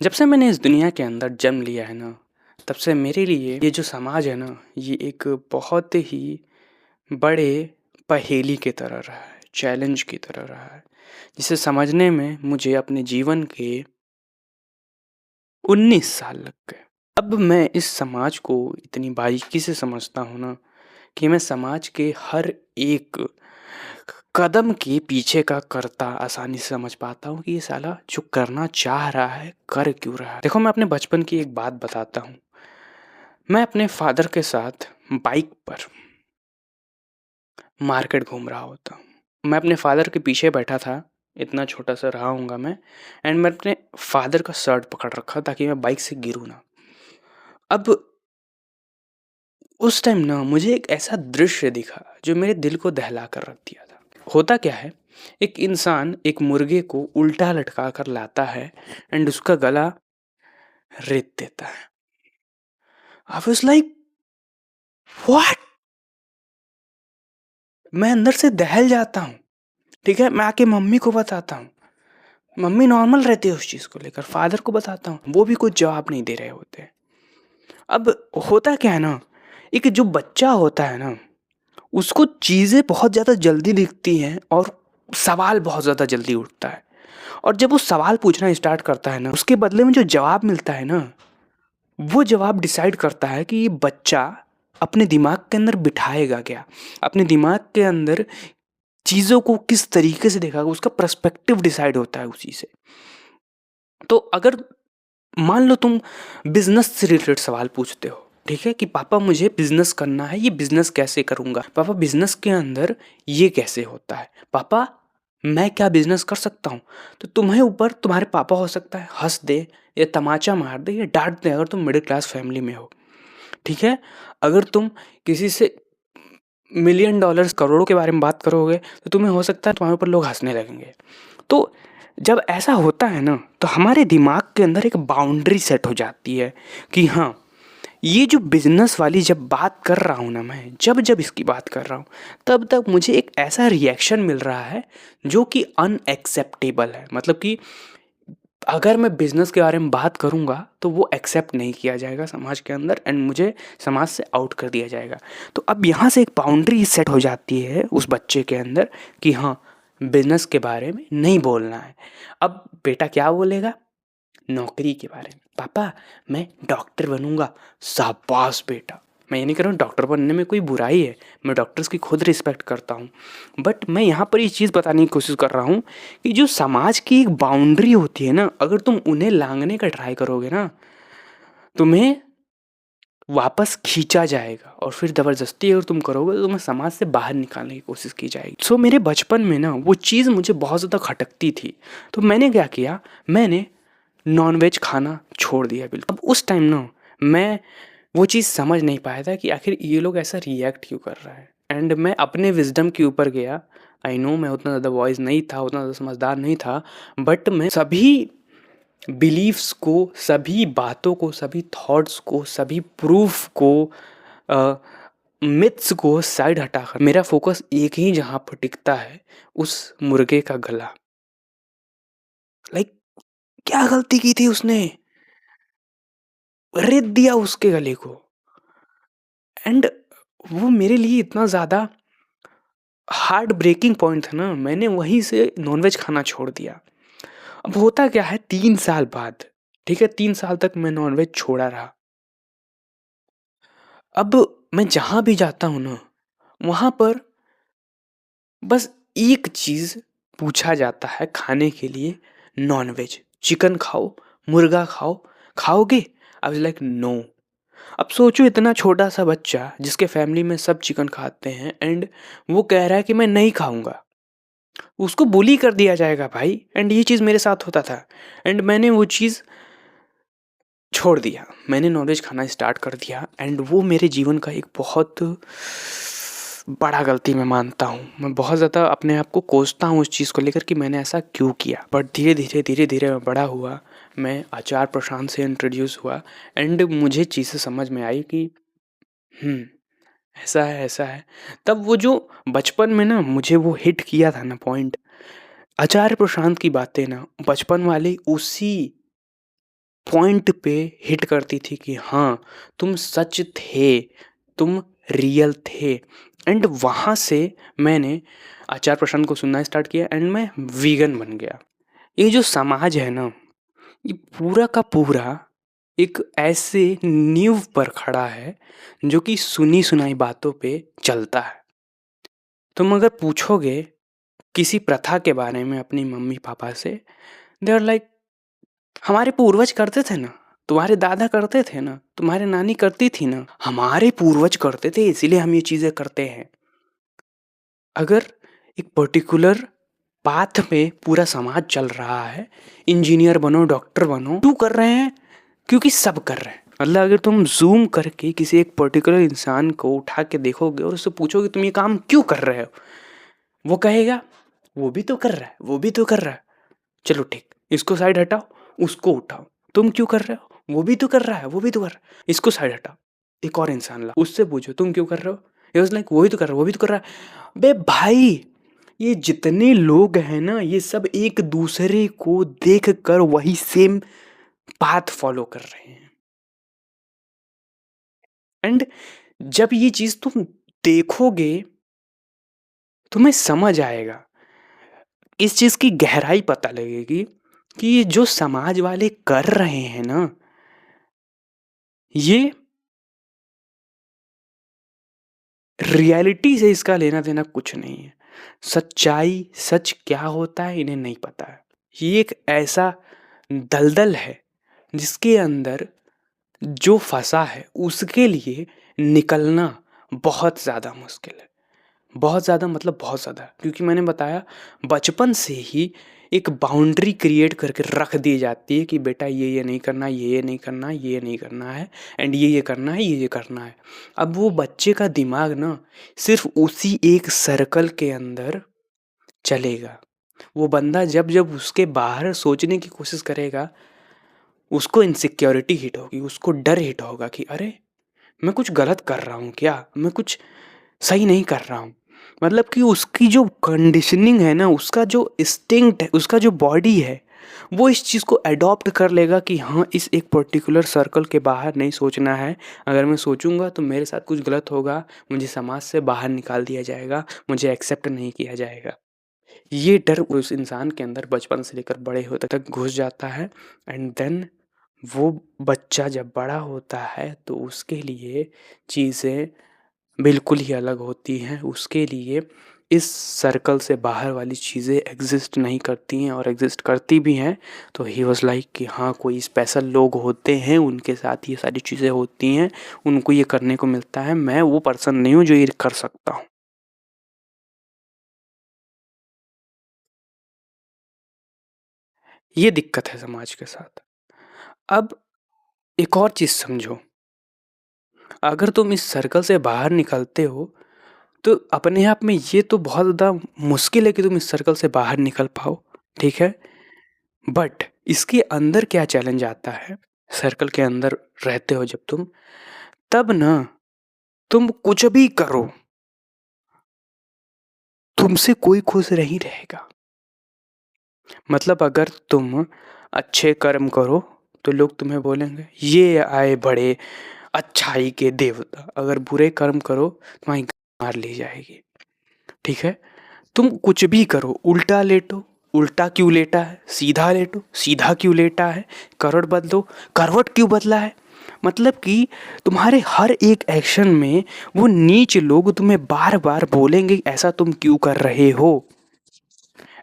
जब से मैंने इस दुनिया के अंदर जन्म लिया है ना, तब से मेरे लिए ये जो समाज है ना, ये एक बहुत ही बड़े पहेली की तरह रहा है, चैलेंज की तरह रहा है, जिसे समझने में मुझे अपने जीवन के 19 साल लग गए। अब मैं इस समाज को इतनी बारीकी से समझता हूँ ना, कि मैं समाज के हर एक कदम के पीछे का कर्ता आसानी से समझ पाता हूँ कि ये साला जो करना चाह रहा है, कर क्यों रहा है। देखो, मैं अपने बचपन की एक बात बताता हूँ। मैं अपने फादर के साथ बाइक पर मार्केट घूम रहा होता हूँ। मैं अपने फादर के पीछे बैठा था, इतना छोटा सा रहा हूँगा मैं। एंड मैं अपने फादर का शर्ट पकड़ रखा ताकि मैं बाइक से गिरूँ ना। अब उस टाइम ना मुझे एक ऐसा दृश्य दिखा जो मेरे दिल को दहला कर रख दिया था। होता क्या है, एक इंसान एक मुर्गे को उल्टा लटका कर लाता है एंड उसका गला रेत देता है। आई वाज लाइक, व्हाट। मैं अंदर से दहल जाता हूँ। ठीक है, मैं आके मम्मी को बताता हूँ। मम्मी नॉर्मल रहती है उस चीज़ को लेकर। फादर को बताता हूँ, वो भी कुछ जवाब नहीं दे रहे होते। अब होता क्या है ना, एक जो बच्चा होता है ना, उसको चीज़ें बहुत ज़्यादा जल्दी दिखती हैं और सवाल बहुत ज़्यादा जल्दी उठता है। और जब वो सवाल पूछना स्टार्ट करता है ना, उसके बदले में जो जवाब मिलता है ना, वो जवाब डिसाइड करता है कि ये बच्चा अपने दिमाग के अंदर बिठाएगा क्या, अपने दिमाग के अंदर चीज़ों को किस तरीके से देखेगा, उसका पर्सपेक्टिव डिसाइड होता है उसी से। तो अगर मान लो तुम बिजनेस से रिलेटेड सवाल पूछते हो, ठीक है, कि पापा मुझे बिजनेस करना है, ये बिजनेस कैसे करूंगा, पापा बिजनेस के अंदर ये कैसे होता है, पापा मैं क्या बिजनेस कर सकता हूँ। तो तुम्हें ऊपर तुम्हारे पापा हो सकता है हंस दे या तमाचा मार दे या डांट दे, अगर तुम मिडिल क्लास फैमिली में हो। ठीक है, अगर तुम किसी से मिलियन डॉलर्स करोड़ों के बारे में बात करोगे तो तुम्हें हो सकता है तुम्हारे ऊपर लोग हंसने लगेंगे। तो जब ऐसा होता है ना, तो हमारे दिमाग के अंदर एक बाउंड्री सेट हो जाती है कि हाँ, ये जो बिजनेस वाली जब बात कर रहा हूँ ना, मैं जब जब इसकी बात कर रहा हूँ, तब तक मुझे एक ऐसा रिएक्शन मिल रहा है जो कि अनएक्सेप्टेबल है। मतलब कि अगर मैं बिजनेस के बारे में बात करूँगा तो वो एक्सेप्ट नहीं किया जाएगा समाज के अंदर एंड मुझे समाज से आउट कर दिया जाएगा। तो अब यहाँ से एक बाउंड्री सेट हो जाती है उस बच्चे के अंदर कि हाँ, बिजनेस के बारे में नहीं बोलना है। अब बेटा क्या बोलेगा, नौकरी के बारे में, पापा मैं डॉक्टर बनूंगा। शाबाश बेटा। मैं ये नहीं कह रहा हूँ डॉक्टर बनने में कोई बुराई है, मैं डॉक्टर्स की खुद रिस्पेक्ट करता हूँ। बट मैं यहाँ पर ये चीज़ बताने की कोशिश कर रहा हूँ कि जो समाज की एक बाउंड्री होती है ना, अगर तुम उन्हें लांघने का ट्राई करोगे ना, तुम्हें वापस खींचा जाएगा और फिर ज़बरदस्ती अगर तुम करोगे तो तुम्हें समाज से बाहर निकालने की कोशिश की जाएगी। सो मेरे बचपन में ना वो चीज़ मुझे बहुत ज़्यादा खटकती थी। तो मैंने क्या किया, मैंने नॉनवेज खाना छोड़ दिया बिल्कुल। अब उस टाइम ना मैं वो चीज़ समझ नहीं पाया था कि आखिर ये लोग ऐसा रिएक्ट क्यों कर रहा है। एंड मैं अपने विजडम के ऊपर गया। आई नो मैं उतना ज़्यादा वॉइस नहीं था, उतना ज़्यादा समझदार नहीं था, बट मैं सभी बिलीव्स को, सभी बातों को, सभी थॉट्स को, सभी प्रूफ को, मिथ्स को साइड हटाकर मेरा फोकस एक ही जहाँ पर टिकता है, उस मुर्गे का गला। लाइक, क्या गलती की थी उसने, रेत दिया उसके गले को। एंड वो मेरे लिए इतना ज़्यादा हार्ट ब्रेकिंग पॉइंट था ना, मैंने वहीं से नॉनवेज खाना छोड़ दिया। अब होता क्या है, 3 साल बाद, ठीक है, 3 साल तक मैं नॉनवेज छोड़ा रहा। अब मैं जहाँ भी जाता हूँ ना, वहाँ पर बस एक चीज़ पूछा जाता है खाने के लिए, नॉनवेज, चिकन खाओ, मुर्गा खाओ, खाओगे? I was like no. अब सोचो, इतना छोटा सा बच्चा जिसके फैमिली में सब चिकन खाते हैं एंड वो कह रहा है कि मैं नहीं खाऊंगा, उसको बुली कर दिया जाएगा भाई। एंड ये चीज़ मेरे साथ होता था एंड मैंने वो चीज़ छोड़ दिया, मैंने नॉनवेज खाना स्टार्ट कर दिया। एंड वो मेरे जीवन का एक बहुत बड़ा गलती मैं मानता हूँ। मैं बहुत ज़्यादा अपने आप को कोसता हूँ उस चीज़ को लेकर कि मैंने ऐसा क्यों किया। बट धीरे धीरे धीरे धीरे मैं बड़ा हुआ, मैं आचार प्रशांत से इंट्रोड्यूस हुआ एंड मुझे चीज़ें समझ में आई कि हम्म ऐसा है, ऐसा है। तब वो जो बचपन में ना मुझे वो हिट किया था ना पॉइंट, आचार्य प्रशांत की बातें ना बचपन वाली उसी पॉइंट पे हिट करती थी कि हाँ, तुम सच थे, तुम रियल थे। एंड वहाँ से मैंने आचार प्रशांत को सुनना स्टार्ट किया एंड मैं वीगन बन गया। ये जो समाज है ना, ये पूरा का पूरा एक ऐसे नींव पर खड़ा है जो कि सुनी सुनाई बातों पे चलता है। तुम अगर पूछोगे किसी प्रथा के बारे में अपनी मम्मी पापा से, दे आर लाइक, हमारे पूर्वज करते थे ना, तुम्हारे दादा करते थे ना, तुम्हारे नानी करती थी ना, हमारे पूर्वज करते थे इसीलिए हम ये चीजें करते हैं। अगर एक पर्टिकुलर पाथ में पूरा समाज चल रहा है, इंजीनियर बनो, डॉक्टर बनो, क्यों कर रहे हैं? क्योंकि सब कर रहे हैं। मतलब अगर तुम जूम करके किसी एक पर्टिकुलर इंसान को उठा के देखोगे और उससे पूछोगे तुम ये काम क्यों कर रहे हो, वो कहेगा वो भी तो कर रहा है, वो भी तो कर रहा है। चलो ठीक, इसको साइड हटाओ, उसको उठाओ, तुम क्यों कर रहे हो? वो भी तो कर रहा है, वो भी तो कर रहा है। इसको साइड हटाओ, एक और इंसान ला, उससे पूछो तुम क्यों कर रहे हो? ये वाज लाइक वो भी तो कर रहा है, वो भी तो कर रहा है। बे भाई, ये जितने लोग हैं ना, ये सब एक दूसरे को देख कर वही सेम पाथ फॉलो कर रहे हैं। एंड जब ये चीज तुम देखोगे, तुम्हें समझ आएगा, इस चीज की गहराई पता लगेगी कि ये जो समाज वाले कर रहे हैं ना, ये रियलिटी से इसका लेना देना कुछ नहीं है। सच्चाई, सच क्या होता है इन्हें नहीं पता है। ये एक ऐसा दलदल है जिसके अंदर जो फंसा है उसके लिए निकलना बहुत ज़्यादा मुश्किल है। बहुत ज़्यादा मतलब बहुत ज़्यादा, क्योंकि मैंने बताया बचपन से ही एक बाउंड्री क्रिएट करके रख दी जाती है कि बेटा ये नहीं करना, ये नहीं करना, ये नहीं करना है, एंड ये करना है, ये करना है। अब वो बच्चे का दिमाग ना सिर्फ उसी एक सर्कल के अंदर चलेगा। वो बंदा जब जब उसके बाहर सोचने की कोशिश करेगा, उसको इनसिक्योरिटी हिट होगी, उसको डर हिट होगा कि अरे मैं कुछ गलत कर रहा हूँ क्या, मैं कुछ सही नहीं कर रहा हूँ। मतलब कि उसकी जो कंडीशनिंग है ना, उसका जो इंस्टिंक्ट है, उसका जो बॉडी है, वो इस चीज़ को अडॉप्ट कर लेगा कि हाँ, इस एक पर्टिकुलर सर्कल के बाहर नहीं सोचना है। अगर मैं सोचूंगा तो मेरे साथ कुछ गलत होगा, मुझे समाज से बाहर निकाल दिया जाएगा, मुझे एक्सेप्ट नहीं किया जाएगा। ये डर उस इंसान के अंदर बचपन से लेकर बड़े होते तक घुस जाता है। एंड देन वो बच्चा जब बड़ा होता है तो उसके लिए चीज़ें बिल्कुल ही अलग होती हैं। उसके लिए इस सर्कल से बाहर वाली चीज़ें एग्जिस्ट नहीं करती हैं, और एग्जिस्ट करती भी हैं तो ही वाज लाइक कि हाँ, कोई स्पेशल लोग होते हैं, उनके साथ ये सारी चीज़ें होती हैं, उनको ये करने को मिलता है। मैं वो पर्सन नहीं हूँ जो ये कर सकता हूँ। ये दिक्कत है समाज के साथ। अब एक और चीज़ समझो, अगर तुम इस सर्कल से बाहर निकलते हो तो अपने आप में ये तो बहुत ज़्यादा मुश्किल है कि तुम इस सर्कल से बाहर निकल पाओ, ठीक है? बट इसके अंदर क्या चैलेंज आता है, सर्कल के अंदर रहते हो जब तुम, तब ना तुम कुछ भी करो, तुमसे कोई खुश नहीं रहेगा। मतलब अगर तुम अच्छे कर्म करो तो लोग तुम्हें बोलेंगे ये आए बड़े अच्छाई के देवता। अगर बुरे कर्म करो तुम्हारी मार ली जाएगी, ठीक है? तुम कुछ भी करो, उल्टा लेटो, उल्टा क्यों लेटा है, सीधा लेटो, सीधा क्यों लेटा है, करवट बदलो, करवट क्यों बदला है। मतलब कि तुम्हारे हर एक एक्शन में वो नीच लोग तुम्हें बार बार बोलेंगे ऐसा तुम क्यों कर रहे हो।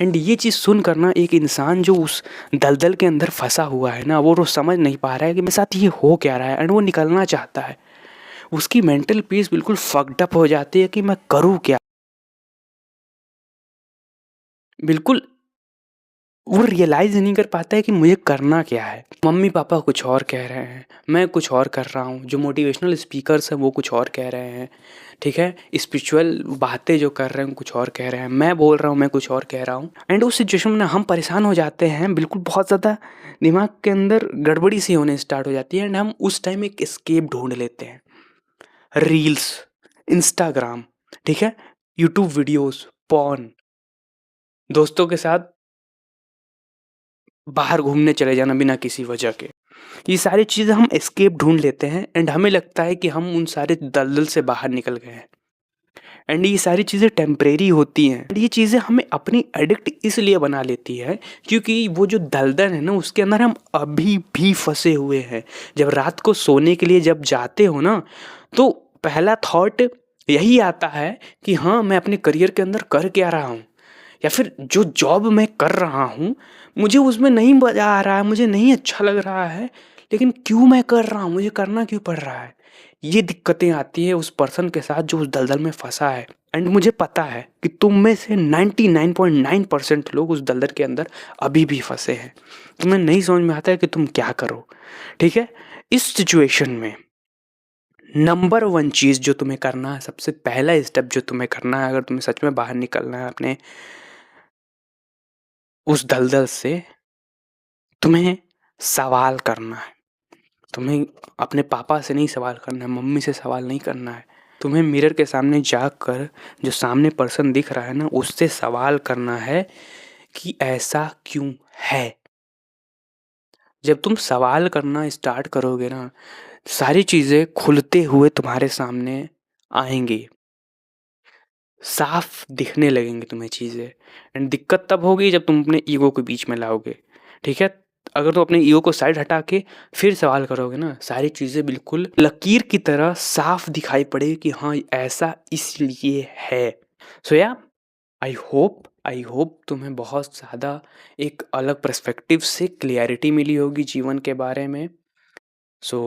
एंड ये चीज़ सुन कर ना एक इंसान जो उस दलदल के अंदर फंसा हुआ है ना, वो समझ नहीं पा रहा है कि मेरे साथ ये हो क्या रहा है, एंड वो निकलना चाहता है। उसकी मेंटल पीस बिल्कुल फक्ड अप हो जाती है कि मैं करूँ क्या। बिल्कुल वो रियलाइज़ नहीं कर पाता है कि मुझे करना क्या है। मम्मी पापा कुछ और कह रहे हैं, मैं कुछ और कर रहा हूँ, जो मोटिवेशनल स्पीकर्स हैं वो कुछ और कह रहे हैं, ठीक है? स्पिरिचुअल बातें जो कर रहे हैं कुछ और कह रहे हैं, मैं बोल रहा हूँ मैं कुछ और कह रहा हूँ। एंड उस सिचुएशन में ना हम परेशान हो जाते हैं, बिल्कुल बहुत ज़्यादा दिमाग के अंदर गड़बड़ी सी होने स्टार्ट हो जाती है, एंड हम उस टाइम एक एस्केप ढूँढ लेते हैं। रील्स, इंस्टाग्राम, ठीक है? यूट्यूब वीडियोज़, पॉर्न, दोस्तों के साथ बाहर घूमने चले जाना बिना किसी वजह के। ये सारी चीज़ें हम एस्केप ढूँढ लेते हैं एंड हमें लगता है कि हम उन सारे दलदल से बाहर निकल गए हैं। एंड ये सारी चीज़ें टेम्परेरी होती हैं। ये चीज़ें हमें अपनी एडिक्ट इसलिए बना लेती है क्योंकि वो जो दलदल है ना उसके अंदर हम अभी भी फंसे हुए हैं। जब रात को सोने के लिए जब जाते हो ना तो पहला थॉट यही आता है कि हाँ, मैं अपने करियर के अंदर कर क्या रहा हूँ, या फिर जो जॉब मैं कर रहा हूँ मुझे उसमें नहीं मज़ा आ रहा है, मुझे नहीं अच्छा लग रहा है, लेकिन क्यों मैं कर रहा हूँ, मुझे करना क्यों पड़ रहा है। ये दिक्कतें आती है उस पर्सन के साथ जो उस दलदल में फंसा है। एंड मुझे पता है कि तुम में से 99.9% लोग उस दलदल के अंदर अभी भी फंसे हैं। तुम्हें नहीं समझ में आता है कि तुम क्या करो। ठीक है, इस सिचुएशन में नंबर वन चीज़ जो तुम्हें करना है, सबसे पहला स्टेप जो तुम्हें करना है अगर तुम्हें सच में बाहर निकलना है अपने उस दलदल से, तुम्हें सवाल करना है। तुम्हें अपने पापा से नहीं सवाल करना है, मम्मी से सवाल नहीं करना है। तुम्हें मिरर के सामने जाकर जो सामने पर्सन दिख रहा है ना उससे सवाल करना है कि ऐसा क्यों है। जब तुम सवाल करना स्टार्ट करोगे ना सारी चीज़ें खुलते हुए तुम्हारे सामने आएंगी, साफ दिखने लगेंगी तुम्हें चीज़ें। एंड दिक्कत तब होगी जब तुम अपने ईगो को बीच में लाओगे। ठीक है, अगर तुम अपने ईगो को साइड हटा के फिर सवाल करोगे ना सारी चीज़ें बिल्कुल लकीर की तरह साफ दिखाई पड़ेगी कि हाँ ऐसा इसलिए है। सो या आई होप तुम्हें बहुत ज़्यादा एक अलग पर्सपेक्टिव से क्लियरिटी मिली होगी जीवन के बारे में। So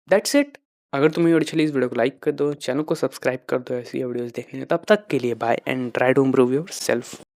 that's it. अगर तुम्हें वीडियो अच्छी लगी इस वीडियो को लाइक कर दो, चैनल को सब्सक्राइब कर दो ऐसी वीडियोस देखने। तब तक के लिए bye and try to improve your self.